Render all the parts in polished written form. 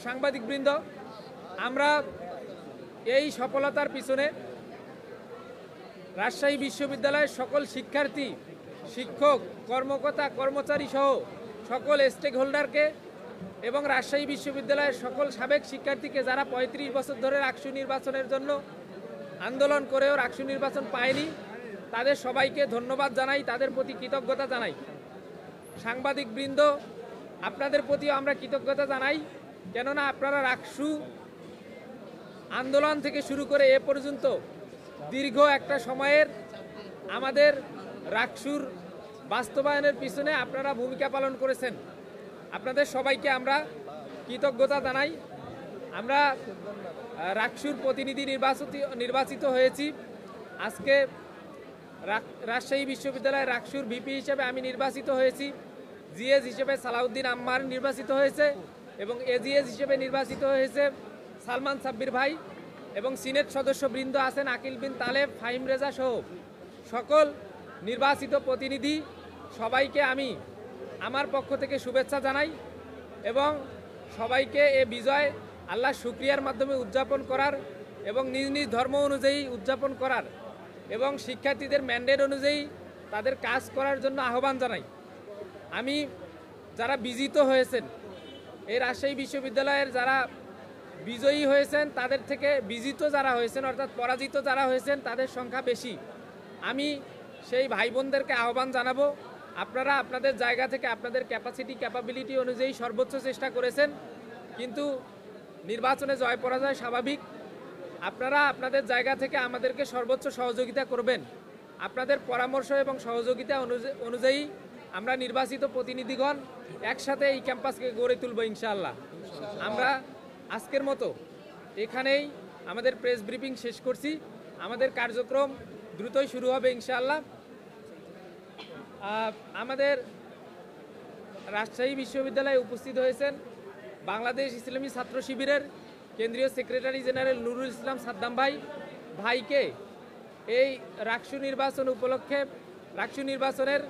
সাংবাদিকবৃন্দ, আমরা এই সফলতার পিছনে রাজশাহী বিশ্ববিদ্যালয়ের সকল শিক্ষার্থী, শিক্ষক, কর্মকর্তা, কর্মচারী সহ সকল স্টেক হোল্ডারকে এবং রাজশাহী বিশ্ববিদ্যালয়ের সকল সাবেক শিক্ষার্থীকে যারা ৩৫ বছর ধরে রাকসু নির্বাচনের জন্য আন্দোলন করেও রাকসু নির্বাচন পায়নি, তাদের সবাইকে ধন্যবাদ জানাই, তাদের প্রতি কৃতজ্ঞতা জানাই। সাংবাদিকবৃন্দ, আপনাদের প্রতিও আমরা কৃতজ্ঞতা জানাই, কেননা আপনারা রাকসু আন্দোলন থেকে শুরু করে এ পর্যন্ত দীর্ঘ একটা সময়ের আমাদের রাকসুর বাস্তবায়নের পিছনে আপনারা ভূমিকা পালন করেছেন। আপনাদের সবাইকে আমরা কৃতজ্ঞতা জানাই। আমরা রাকসুর প্রতিনিধি নির্বাচিত হয়েছি। আজকে রাজশাহী বিশ্ববিদ্যালয়ের রাকসুর ভিপি হিসেবে আমি নির্বাচিত হয়েছি। জিএস হিসেবে সালাউদ্দিন আম্মার নির্বাচিত হয়েছে এবং এজিএস হিসেবে নির্বাচিত হয়েছে সালমান সাব্বির ভাই, এবং সিনেট সদস্যবৃন্দ আছেন আকিল বিন তালেব, ফাহিম রেজা সহ সকল নির্বাচিত প্রতিনিধি সবাইকে আমি আমার পক্ষ থেকে শুভেচ্ছা জানাই এবং সবাইকে এ বিজয় আল্লাহ শুকরিয়ার মাধ্যমে উদযাপন করার এবং নিজ নিজ ধর্ম অনুযায়ী উদযাপন করার এবং শিক্ষার্থীদের ম্যান্ডেট অনুযায়ী তাদের কাজ করার জন্য আহ্বান জানাই। আমি যারা বিজিত হয়েছেন, এই রাজশাহী বিশ্ববিদ্যালয়ের যারা বিজয়ী হয়েছেন তাদের থেকে বিজিত যারা হয়েছেন অর্থাৎ পরাজিত যারা হয়েছেন তাদের সংখ্যা বেশি। আমি সেই ভাই বোনদেরকে আহ্বান জানাবো, আপনারা আপনাদের জায়গা থেকে আপনাদের ক্যাপাবিলিটি অনুযায়ী সর্বোচ্চ চেষ্টা করেছেন, কিন্তু নির্বাচনে জয় পরাজয় স্বাভাবিক। আপনারা আপনাদের জায়গা থেকে আমাদেরকে সর্বোচ্চ সহযোগিতা করবেন। আপনাদের পরামর্শ এবং সহযোগিতা অনুযায়ী আমরা নির্বাচিত প্রতিনিধিগণ একসাথে এই ক্যাম্পাসকে গড়ে তুলব ইনশাআল্লাহ। আমরা আজকের মতো এখানেই আমাদের প্রেস ব্রিফিং শেষ করছি। আমাদের কার্যক্রম দ্রুতই শুরু হবে ইনশাআল্লাহ। আমাদের রাজশাহী বিশ্ববিদ্যালয়ে উপস্থিত হয়েছেন বাংলাদেশ ইসলামী ছাত্র শিবিরের কেন্দ্রীয় সেক্রেটারি জেনারেল নুরুল ইসলাম সাদ্দাম ভাইকে এই রাকসু নির্বাচন উপলক্ষে, রাকসু নির্বাচনের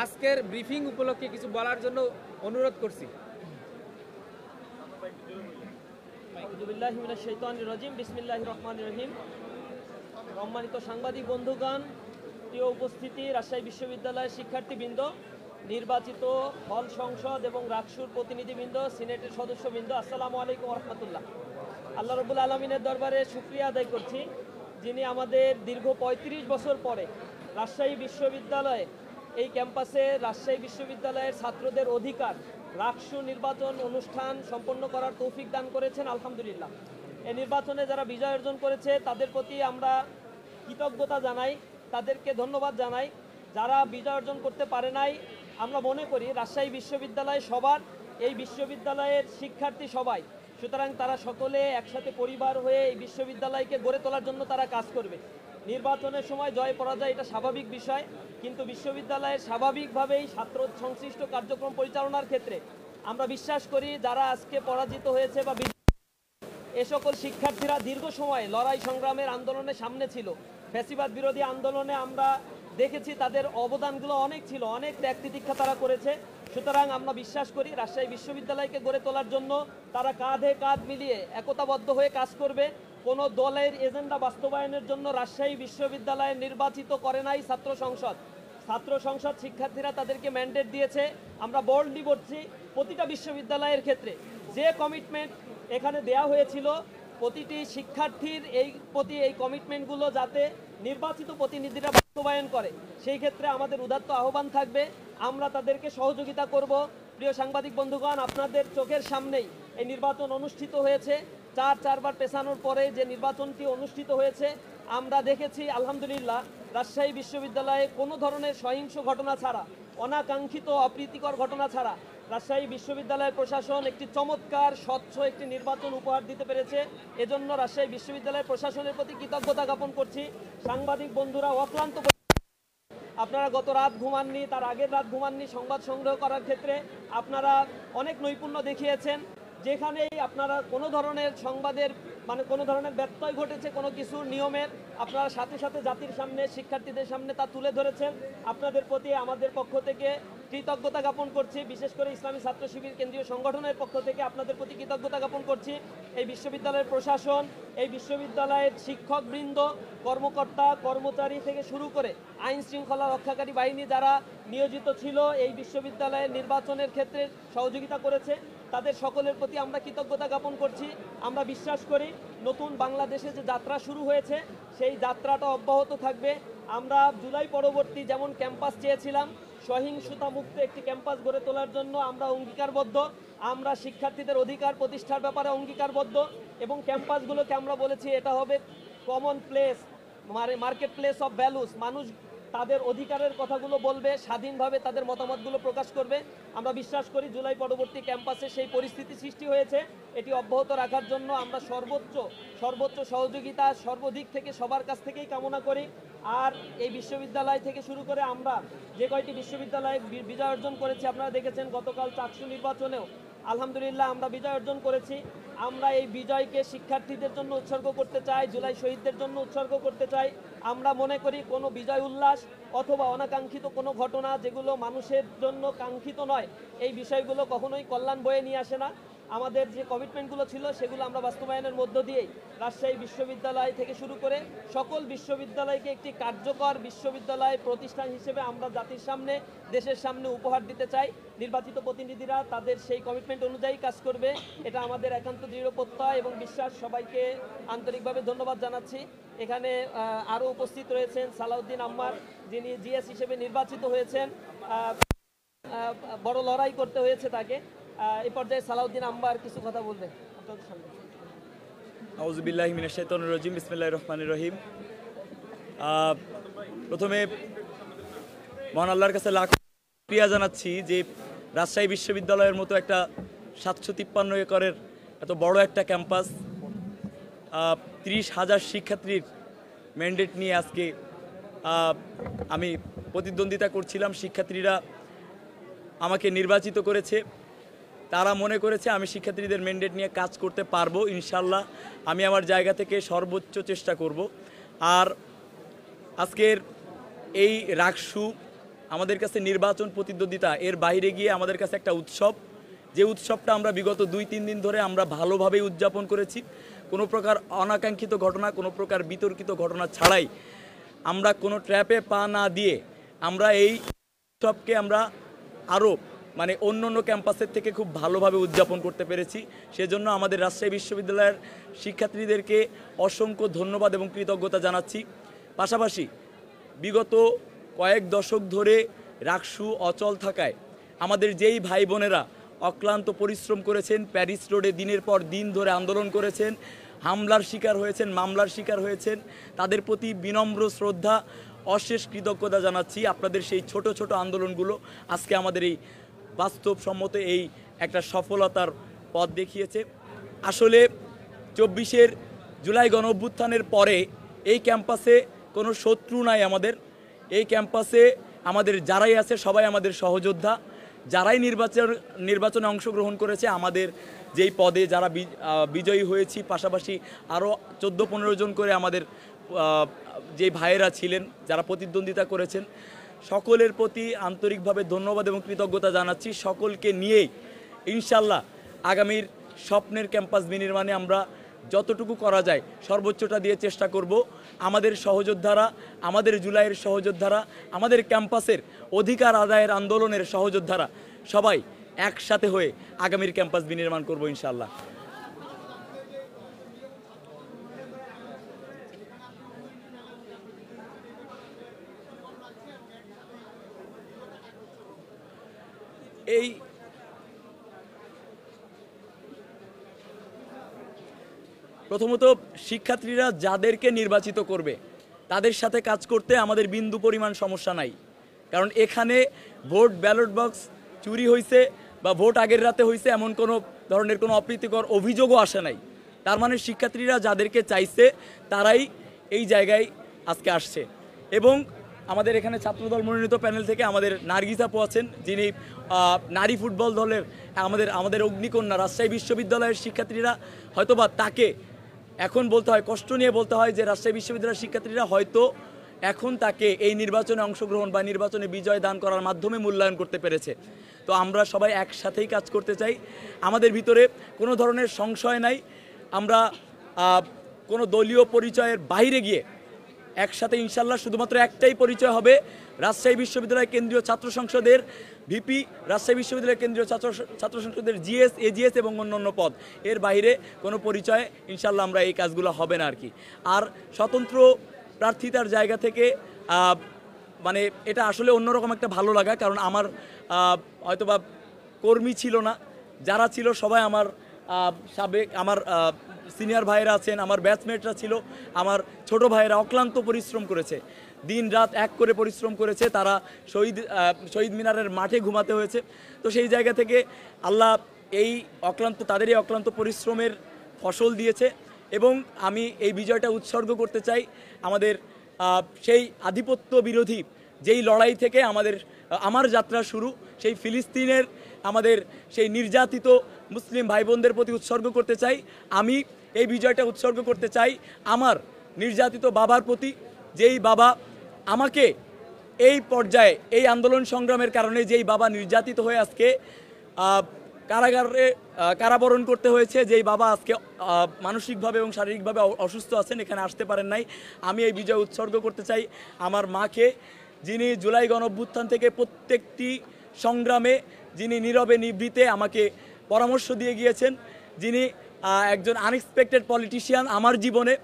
আজকের ব্রিফিং উপলক্ষে কিছু বলার জন্য অনুরোধ করছি। বিসমিল্লাহির রহমানির রহিম। সম্মানিত সাংবাদিক বন্ধুগণ, প্রিয় উপস্থিতি, রাজশাহী বিশ্ববিদ্যালয়ের শিক্ষার্থীবৃন্দ, নির্বাচিত হল সংসদ এবং রাকসুর প্রতিনিধিবৃন্দ, সিনেটের সদস্যবৃন্দ, আসসালামু আলাইকুম রহমতুল্লাহ। আল্লাহ রব্বুল আলমিনের দরবারে শুকরিয়া আদায় করছি, যিনি আমাদের দীর্ঘ ৩৫ বছর পরে রাজশাহী বিশ্ববিদ্যালয়ে এই ক্যাম্পাসে রাজশাহী বিশ্ববিদ্যালয়ের ছাত্রদের অধিকার রাকসু নির্বাচন অনুষ্ঠান সম্পন্ন করার তৌফিক দান করেছেন। আলহামদুলিল্লাহ। এই নির্বাচনে যারা বিজয় অর্জন করেছে তাদের প্রতি আমরা কৃতজ্ঞতা জানাই, তাদেরকে ধন্যবাদ জানাই। যারা বিজয় অর্জন করতে পারে নাই, আমরা মনে করি রাজশাহী বিশ্ববিদ্যালয় সবার, এই বিশ্ববিদ্যালয়ের শিক্ষার্থী সবাই, সুতরাং তারা সকলে একসাথে পরিবার হয়ে এই বিশ্ববিদ্যালয়কে গড়ে তোলার জন্য তারা কাজ করবে। নির্বাচনের সময় জয় পরাজয় এটা স্বাভাবিক বিষয়, কিন্তু বিশ্ববিদ্যালয়ের স্বাভাবিকভাবেই ছাত্র সংশ্লিষ্ট কার্যক্রম পরিচালনার ক্ষেত্রে আমরা বিশ্বাস করি যারা আজকে পরাজিত হয়েছে বা এ সকল শিক্ষার্থীরা দীর্ঘ সময় লড়াই সংগ্রামের আন্দোলনের সামনে ছিল। ফ্যাসিবাদ বিরোধী আন্দোলনে আমরা দেখেছি তাদের অবদানগুলো অনেক ছিল, অনেক ত্যাগ তিতিক্ষা তারা করেছে। সুতরাং আমরা বিশ্বাস করি রাজশাহী বিশ্ববিদ্যালয়কে গড়ে তোলার জন্য তারা কাঁধে কাঁধ মিলিয়ে একতাবদ্ধ হয়ে কাজ করবে। কোনো দলের এজেন্ডা বাস্তবায়নের জন্য রাজশাহী বিশ্ববিদ্যালয় নির্বাচিত করে নাই ছাত্র সংসদ। ছাত্র সংসদ শিক্ষার্থীরা তাদেরকে ম্যান্ডেট দিয়েছে। আমরা বোল্ডলি বলছি, প্রতিটা বিশ্ববিদ্যালয়ের ক্ষেত্রে যে কমিটমেন্ট এখানে দেয়া হয়েছিল, প্রতিটি শিক্ষার্থীর প্রতি এই কমিটমেন্টগুলো যাতে নির্বাচিত প্রতিনিধিরা বাস্তবায়ন করে, সেই ক্ষেত্রে আমাদের উদাত্ত আহ্বান থাকবে। আমরা তাদেরকে সহযোগিতা করব। প্রিয় সাংবাদিক বন্ধুগণ, আপনাদের চোখের সামনেই এই নির্বাচন অনুষ্ঠিত হয়েছে। চারবার পেছানোর পরে যে নির্বাচনটি অনুষ্ঠিত হয়েছে, আমরা দেখেছি আলহামদুলিল্লাহ রাজশাহী বিশ্ববিদ্যালয়ে কোনো ধরনের সহিংস ঘটনা ছাড়া, অনাকাঙ্ক্ষিত অপ্রীতিকর ঘটনা ছাড়া রাজশাহী বিশ্ববিদ্যালয়ের প্রশাসন একটি চমৎকার স্বচ্ছ একটি নির্বাচন উপহার দিতে পেরেছে। এজন্য রাজশাহী বিশ্ববিদ্যালয়ের প্রশাসনের প্রতি কৃতজ্ঞতা জ্ঞাপন করছি। সাংবাদিক বন্ধুরা অক্লান্ত, আপনারা গত রাত ঘুমাননি, তার আগের রাত ঘুমাননি সংবাদ সংগ্রহ করার ক্ষেত্রে আপনারা অনেক নৈপুণ্য দেখিয়েছেন। যেখানেই আপনারা কোনো ধরনের সংবাদের কোনো ধরনের ব্যত্যয় ঘটেছে কোনো কিছু নিয়মের, আপনারা সাথে সাথে জাতির সামনে, শিক্ষার্থীদের সামনে তা তুলে ধরেছেন। আপনাদের প্রতি আমাদের পক্ষ থেকে কৃতজ্ঞতা জ্ঞাপন করছি। বিশেষ করে ইসলামী ছাত্র শিবির কেন্দ্রীয় সংগঠনের পক্ষ থেকে আপনাদের প্রতি কৃতজ্ঞতা জ্ঞাপন করছি। এই বিশ্ববিদ্যালয়ের প্রশাসন, এই বিশ্ববিদ্যালয়ের শিক্ষকবৃন্দ, কর্মকর্তা কর্মচারী থেকে শুরু করে আইন শৃঙ্খলা রক্ষাকারী বাহিনী যারা নিয়োজিত ছিল এই বিশ্ববিদ্যালয়ের নির্বাচনের ক্ষেত্রে সহযোগিতা করেছে, তাদের সকলের প্রতি আমরা কৃতজ্ঞতা জ্ঞাপন করছি। আমরা বিশ্বাস করি নতুন বাংলাদেশে যে যাত্রা শুরু হয়েছে সেই যাত্রাটা অব্যাহত থাকবে। আমরা জুলাই পরবর্তী যেমন ক্যাম্পাস চেয়েছিলাম, সহিংসতা মুক্ত একটি ক্যাম্পাস গড়ে তোলার জন্য আমরা অঙ্গীকারবদ্ধ। আমরা শিক্ষার্থীদের অধিকার প্রতিষ্ঠার ব্যাপারে অঙ্গীকারবদ্ধ এবং ক্যাম্পাসগুলোকে আমরা বলেছি এটা হবে common place, market place of values. মানুষ তাদের অধিকারের কথাগুলো বলবে, স্বাধীনভাবে তাদের মতামতগুলো প্রকাশ করবে। আমরা বিশ্বাস করি জুলাই পরবর্তী ক্যাম্পাসে সেই পরিস্থিতি সৃষ্টি হয়েছে। এটি অব্যাহত রাখার জন্য আমরা সর্বোচ্চ সহযোগিতা সর্বদিক থেকে সবার কাছ থেকেই কামনা করি। আর এই বিশ্ববিদ্যালয় থেকে শুরু করে আমরা যে কয়টি বিশ্ববিদ্যালয়ে বিজয় অর্জন করেছি, আপনারা দেখেছেন গতকাল চাকসু নির্বাচনেও আলহামদুলিল্লাহ আমরা বিজয় অর্জন করেছি। আমরা এই বিজয়কে শিক্ষার্থীদের জন্য উৎসর্গ করতে চাই, জুলাই শহীদদের জন্য উৎসর্গ করতে চাই। আমরা মনে করি কোনো বিজয় উল্লাস অথবা অনাকাঙ্ক্ষিত কোনো ঘটনা যেগুলো মানুষের জন্য কাঙ্ক্ষিত নয়, এই বিষয়গুলো কখনোই কল্যাণ বয়ে নিয়ে আসে না। আমাদের যে কমিটমেন্টগুলো ছিল সেগুলো আমরা বাস্তবায়নের মধ্য দিয়েই রাজশাহী বিশ্ববিদ্যালয় থেকে শুরু করে সকল বিশ্ববিদ্যালয়কে একটি কার্যকর বিশ্ববিদ্যালয় প্রতিষ্ঠান হিসেবে আমরা জাতির সামনে, দেশের সামনে উপহার দিতে চাই। নির্বাচিত প্রতিনিধিরা তাদের সেই কমিটমেন্ট অনুযায়ী কাজ করবে, এটা আমাদের একান্ত দৃঢ় প্রত্যয় এবং বিশ্বাস। সবাইকে আন্তরিকভাবে ধন্যবাদ জানাচ্ছি। এখানে আরও উপস্থিত রয়েছেন সালাউদ্দিন আম্মার, যিনি জিএস হিসেবে নির্বাচিত হয়েছেন। বড় লড়াই করতে হয়েছে তাকে। এই পর্যায়ে সালাউদ্দিন আম্বার কিছু কথা বলবে আপনাদের সামনে। আউযু বিল্লাহি মিনাশ শাইতানির রাজিম, বিসমিল্লাহির রহমানির রহিম। প্রথমে মহান আল্লাহর কাছে লাখ শুকরিয়া জানাচ্ছি যে রাজশাহী বিশ্ববিদ্যালয়ের মতো একটা 753 একরের এত বড় একটা ক্যাম্পাস, 30,000 শিক্ষার্থীর ম্যান্ডেট নিয়ে আজকে আমি প্রতিদ্বন্দ্বিতা করছিলাম। শিক্ষার্থীরা আমাকে নির্বাচিত করেছে, তারা মনে করেছে আমি শিক্ষার্থীদের ম্যান্ডেট নিয়ে কাজ করতে পারবো। ইনশাল্লাহ আমি আমার জায়গা থেকে সর্বোচ্চ চেষ্টা করব। আর আজকের এই রাকসু আমাদের কাছে নির্বাচন প্রতিদ্বন্দ্বিতা এর বাইরে গিয়ে আমাদের কাছে একটা উৎসব, যে উৎসবটা আমরা বিগত 2-3 দিন ধরে আমরা ভালোভাবেই উদযাপন করেছি। কোনো প্রকার অনাকাঙ্ক্ষিত ঘটনা, কোনো প্রকার বিতর্কিত ঘটনা ছাড়াই, আমরা কোনো ট্র্যাপে পা না দিয়ে আমরা এই উৎসবকে আমরা আরও অন্য ক্যাম্পাসের থেকে খুব ভালোভাবে উদযাপন করতে পেরেছি। সেজন্য আমাদের রাজশাহী বিশ্ববিদ্যালয়ের শিক্ষার্থীদেরকে অসংখ্য ধন্যবাদ এবং কৃতজ্ঞতা জানাচ্ছি। পাশাপাশি বিগত কয়েক দশক ধরে রাকসু অচল থাকায় আমাদের যেই ভাই বোনেরা অক্লান্ত পরিশ্রম করেছেন, প্যারিস রোডে দিনের পর দিন ধরে আন্দোলন করেছেন, হামলার শিকার হয়েছেন, মামলার শিকার হয়েছেন, তাদের প্রতি বিনম্র শ্রদ্ধা, অশেষ কৃতজ্ঞতা জানাচ্ছি। আপনাদের সেই ছোট ছোট আন্দোলনগুলো আজকে আমাদের এই বাস্তবসম্মত এই একটা সফলতার পথ দেখিয়েছে। আসলে 24 জুলাই গণঅভ্যুত্থানের পরে এই ক্যাম্পাসে কোনো শত্রু নাই আমাদের। এই ক্যাম্পাসে আমাদের যারাই আছে সবাই আমাদের সহযোদ্ধা। যারাই নির্বাচনে অংশগ্রহণ করেছে, আমাদের যেই পদে যারা বিজয়ী হয়েছি, পাশাপাশি আরও 14-15 জন করে আমাদের যে ভাইয়েরা ছিলেন যারা প্রতিদ্বন্দ্বিতা করেছেন, সকলের প্রতি আন্তরিকভাবে ধন্যবাদ এবং কৃতজ্ঞতা জানাচ্ছি। সকলকে নিয়েই ইনশাল্লাহ আগামীর স্বপ্নের ক্যাম্পাস বিনির্মাণে আমরা যতটুকু করা যায় সর্বোচ্চটা দিয়ে চেষ্টা করব। আমাদের সহযোদ্ধারা, আমাদের জুলাইয়ের সহযোদ্ধারা, আমাদের ক্যাম্পাসের অধিকার আদায়ের আন্দোলনের সহযোদ্ধারা সবাই একসাথে হয়ে আগামীর ক্যাম্পাস বিনির্মাণ করব ইনশাল্লাহ। এই প্রথমত শিক্ষার্থীরা যাদেরকে নির্বাচিত করবে তাদের সাথে কাজ করতে আমাদের বিন্দু পরিমাণ সমস্যা নাই, কারণ এখানে ভোট ব্যালট বক্স চুরি হয়েছে বা ভোট আগের রাতে হয়েছে এমন কোনো ধরনের কোনো অপ্রীতিকর অভিযোগও আসে নাই। তার মানে শিক্ষার্থীরা যাদেরকে চাইছে তারাই এই জায়গায় আজকে আসছে। এবং আমাদের এখানে ছাত্রদল মনোনীত প্যানেল থেকে আমাদের নার্গিস আপু আছেন, যিনি নারী ফুটবল দলের আমাদের অগ্নিকন্যা। রাজশাহী বিশ্ববিদ্যালয়ের শিক্ষার্থীরা হয়তোবা তাকে এখন বলতে হয়, কষ্ট নিয়ে বলতে হয় যে রাজশাহী বিশ্ববিদ্যালয়ের শিক্ষার্থীরা হয়তো এখন তাকে এই নির্বাচনে অংশগ্রহণ বা নির্বাচনে বিজয় দান করার মাধ্যমে মূল্যায়ন করতে পেরেছে। তো আমরা সবাই একসাথেই কাজ করতে চাই, আমাদের ভিতরে কোনো ধরনের সংশয় নাই। আমরা কোনো দলীয় পরিচয়ের বাইরে গিয়ে একসাথে ইনশাল্লাহ শুধুমাত্র একটাই পরিচয় হবে, রাজশাহী বিশ্ববিদ্যালয় কেন্দ্রীয় ছাত্র সংসদের ভিপি, রাজশাহী বিশ্ববিদ্যালয় কেন্দ্রীয় ছাত্র সংসদের জিএস, এজিএস এবং অন্যান্য পদ, এর বাইরে কোনো পরিচয় ইনশাল্লাহ আমরা এই কাজগুলো হবে না আর কি। আর স্বতন্ত্র প্রার্থিতার জায়গা থেকে মানে এটা আসলে অন্যরকম একটা ভালো লাগা, কারণ আমার হয়তোবা কর্মী ছিল না, যারা ছিল সবাই আমার সাবেক, আমার সিনিয়র ভাইয়েরা আছেন, আমার ব্যাচমেটরা ছিল, আমার ছোট ভাইয়েরা অক্লান্ত পরিশ্রম করেছে, দিন রাত এক করে পরিশ্রম করেছে, তারা শহীদ মিনারের মাঠে ঘুমাতে হয়েছে। তো সেই জায়গা থেকে আল্লাহ তাদেরই অক্লান্ত পরিশ্রমের ফসল দিয়েছে এবং আমি এই বিজয়টা উৎসর্গ করতে চাই আমাদের সেই আধিপত্য বিরোধী যেই লড়াই থেকে আমার যাত্রা শুরু, সেই ফিলিস্তিনের আমাদের সেই নির্যাতিত মুসলিম ভাই বোনদের প্রতি উৎসর্গ করতে চাই। আমি এই বিজয়টা উৎসর্গ করতে চাই আমার নির্যাতিত বাবার প্রতি, যেই বাবা আমাকে এই পর্যায়ে এই আন্দোলন সংগ্রামের কারণে যেই বাবা নির্যাতিত হয়ে আজকে কারাগারে কারাবরণ করতে হয়েছে, যেই বাবা আজকে মানসিকভাবে এবং শারীরিকভাবে অসুস্থ আছেন, এখানে আসতে পারেন নাই। আমি এই বিজয় উৎসর্গ করতে চাই আমার মাকে, যিনি জুলাই গণঅভ্যুত্থান থেকে প্রত্যেকটি সংগ্রামে যিনি নীরবে নিভৃতে আমাকে পরামর্শ দিয়ে গিয়েছেন, যিনি একজন আনএক্সপেক্টেড পলিটিশিয়ান আমার জীবনে,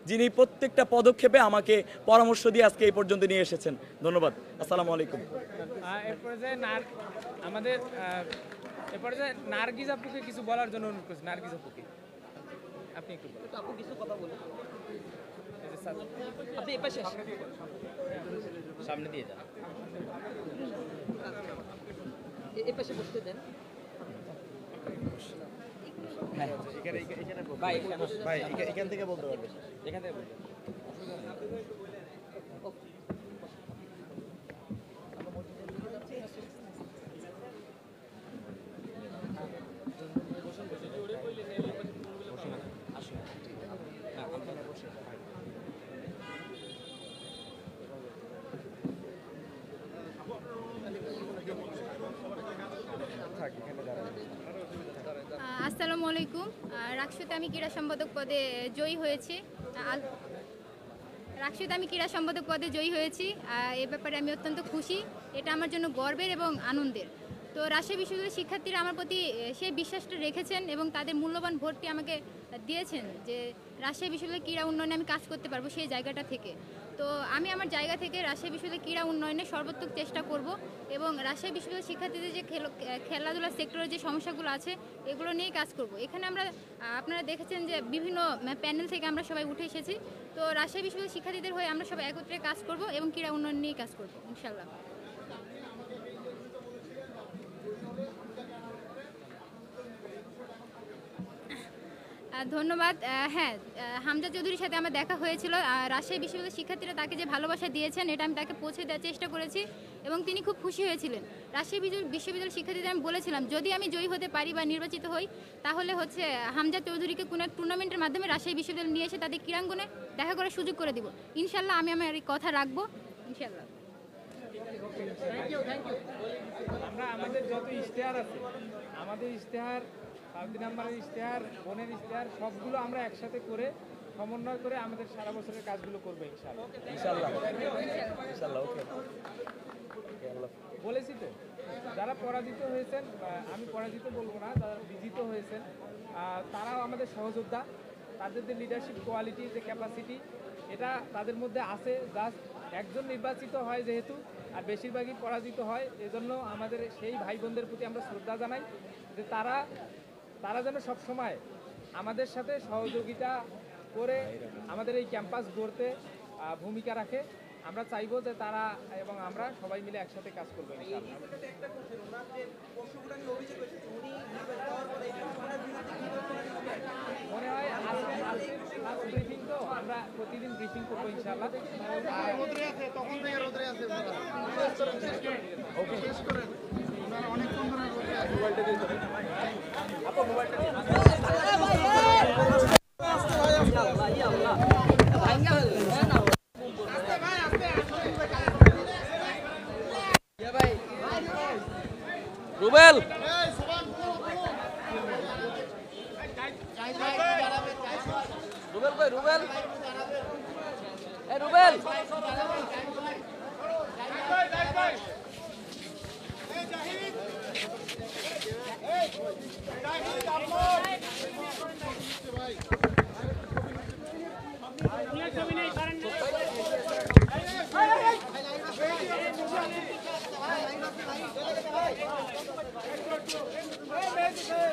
যিনি প্রত্যেকটা পদক্ষেপে আমাকে পরামর্শ দিয়ে আজকে এই পর্যন্ত নিয়ে এসেছেন। ধন্যবাদ। আসসালামু আলাইকুম। এরপরে যে নার্গিস আপুকে কিছু বলার জন্য অনুরোধ করছি। নার্গিস আপুকে আপনি একটু আপু কিছু কথা বলুন। আপনি এপাশে সামনে দিয়ে যান, এপাশে বসতে দেন। এখান থেকে বলতে পারবে, এখান থেকে বলতে। আসসালামু আলাইকুম। রাকসুতে আমি ক্রীড়া সম্পাদক পদে জয়ী হয়েছি। এ ব্যাপারে আমি অত্যন্ত খুশি। এটা আমার জন্য গর্বের এবং আনন্দের। তো রাজশাহী বিশ্ববিদ্যালয়ের শিক্ষার্থীরা আমার প্রতি সেই বিশ্বাসটা রেখেছেন এবং তাদের মূল্যবান ভোটটি আমাকে দিয়েছেন যে রাজশাহী বিশ্ববিদ্যালয়ের ক্রীড়া উন্নয়নে আমি কাজ করতে পারবো সেই জায়গাটা থেকে। তো আমি আমার জায়গা থেকে রাজশাহী বিশ্ববিদ্যালয়ের ক্রীড়া উন্নয়নে সর্বোত্তম চেষ্টা করব এবং রাজশাহী বিশ্ববিদ্যালয়ের শিক্ষার্থীদের যে খেলাধুলা সেক্টরের যে সমস্যাগুলো আছে এগুলো নিয়েই কাজ করব। এখানে আপনারা দেখেছেন যে বিভিন্ন প্যানেল থেকে আমরা সবাই উঠে এসেছি। তো রাজশাহী বিশ্ববিদ্যালয়ের শিক্ষার্থীদের হয়ে আমরা সবাই একত্রে কাজ করব এবং ক্রীড়া উন্নয়ন নিয়েই কাজ করব ইনশাআল্লাহ। ধন্যবাদ। হ্যাঁ, হামজা চৌধুরীর সাথে আমার দেখা হয়েছিল। রাজশাহী বিশ্ববিদ্যালয়ের শিক্ষার্থীরা তাকে যে ভালোবাসা দিয়েছেন এটা আমি তাকে পৌঁছে দেওয়ার চেষ্টা করেছি এবং তিনি খুব খুশি হয়েছিলেন। রাজশাহী বিশ্ববিদ্যালয়ের শিক্ষার্থীদের আমি বলেছিলাম যদি আমি জয়ী হতে পারি বা নির্বাচিত হই তাহলে হামজা চৌধুরীকে কোনো এক টুর্নামেন্টের মাধ্যমে রাজশাহী বিশ্ববিদ্যালয়ে নিয়ে এসে তাদের ক্রীড়াঙ্গনে দেখা করার সুযোগ করে দিব। ইনশাল্লাহ আমি আমার এই কথা রাখবো ইনশাল্লাহ। আমরা আমাদের যত ইশতেহার আছে, আমাদের ইশতেহার, 7 নাম্বারের ইশতেহার, বোনের ইশতেহার, সবগুলো আমরা একসাথে করে সমন্বয় করে আমাদের সারা বছরের কাজগুলো করবো ইনশাআল্লাহ। বলেছি তো, যারা পরাজিত হয়েছেন, আমি পরাজিত বলবো না, যারা বিজিত হয়েছেন তারাও আমাদের সহযোদ্ধা। তাদের যে লিডারশিপ কোয়ালিটি, যে ক্যাপাসিটি, এটা তাদের মধ্যে আছে। জাস্ট একজন নির্বাচিত হয় যেহেতু, আর বেশিরভাগই পরাজিত হয়, এজন্য আমাদের সেই ভাই বোনদের প্রতি আমরা শ্রদ্ধা জানাই যে তারা যেন সবসময় আমাদের সাথে সহযোগিতা করে আমাদের এই ক্যাম্পাস গড়তে ভূমিকা রাখে। আমরা চাইবো যে তারা এবং আমরা সবাই মিলে একসাথে কাজ করবো। মনে হয় ব্রিফিং তো আমরা প্রতিদিন ব্রিফিং করবো ইনশাআল্লাহ। অনেকক্ষণ ধরে রুবেল কই রুবেল? এই রুবেল Hey,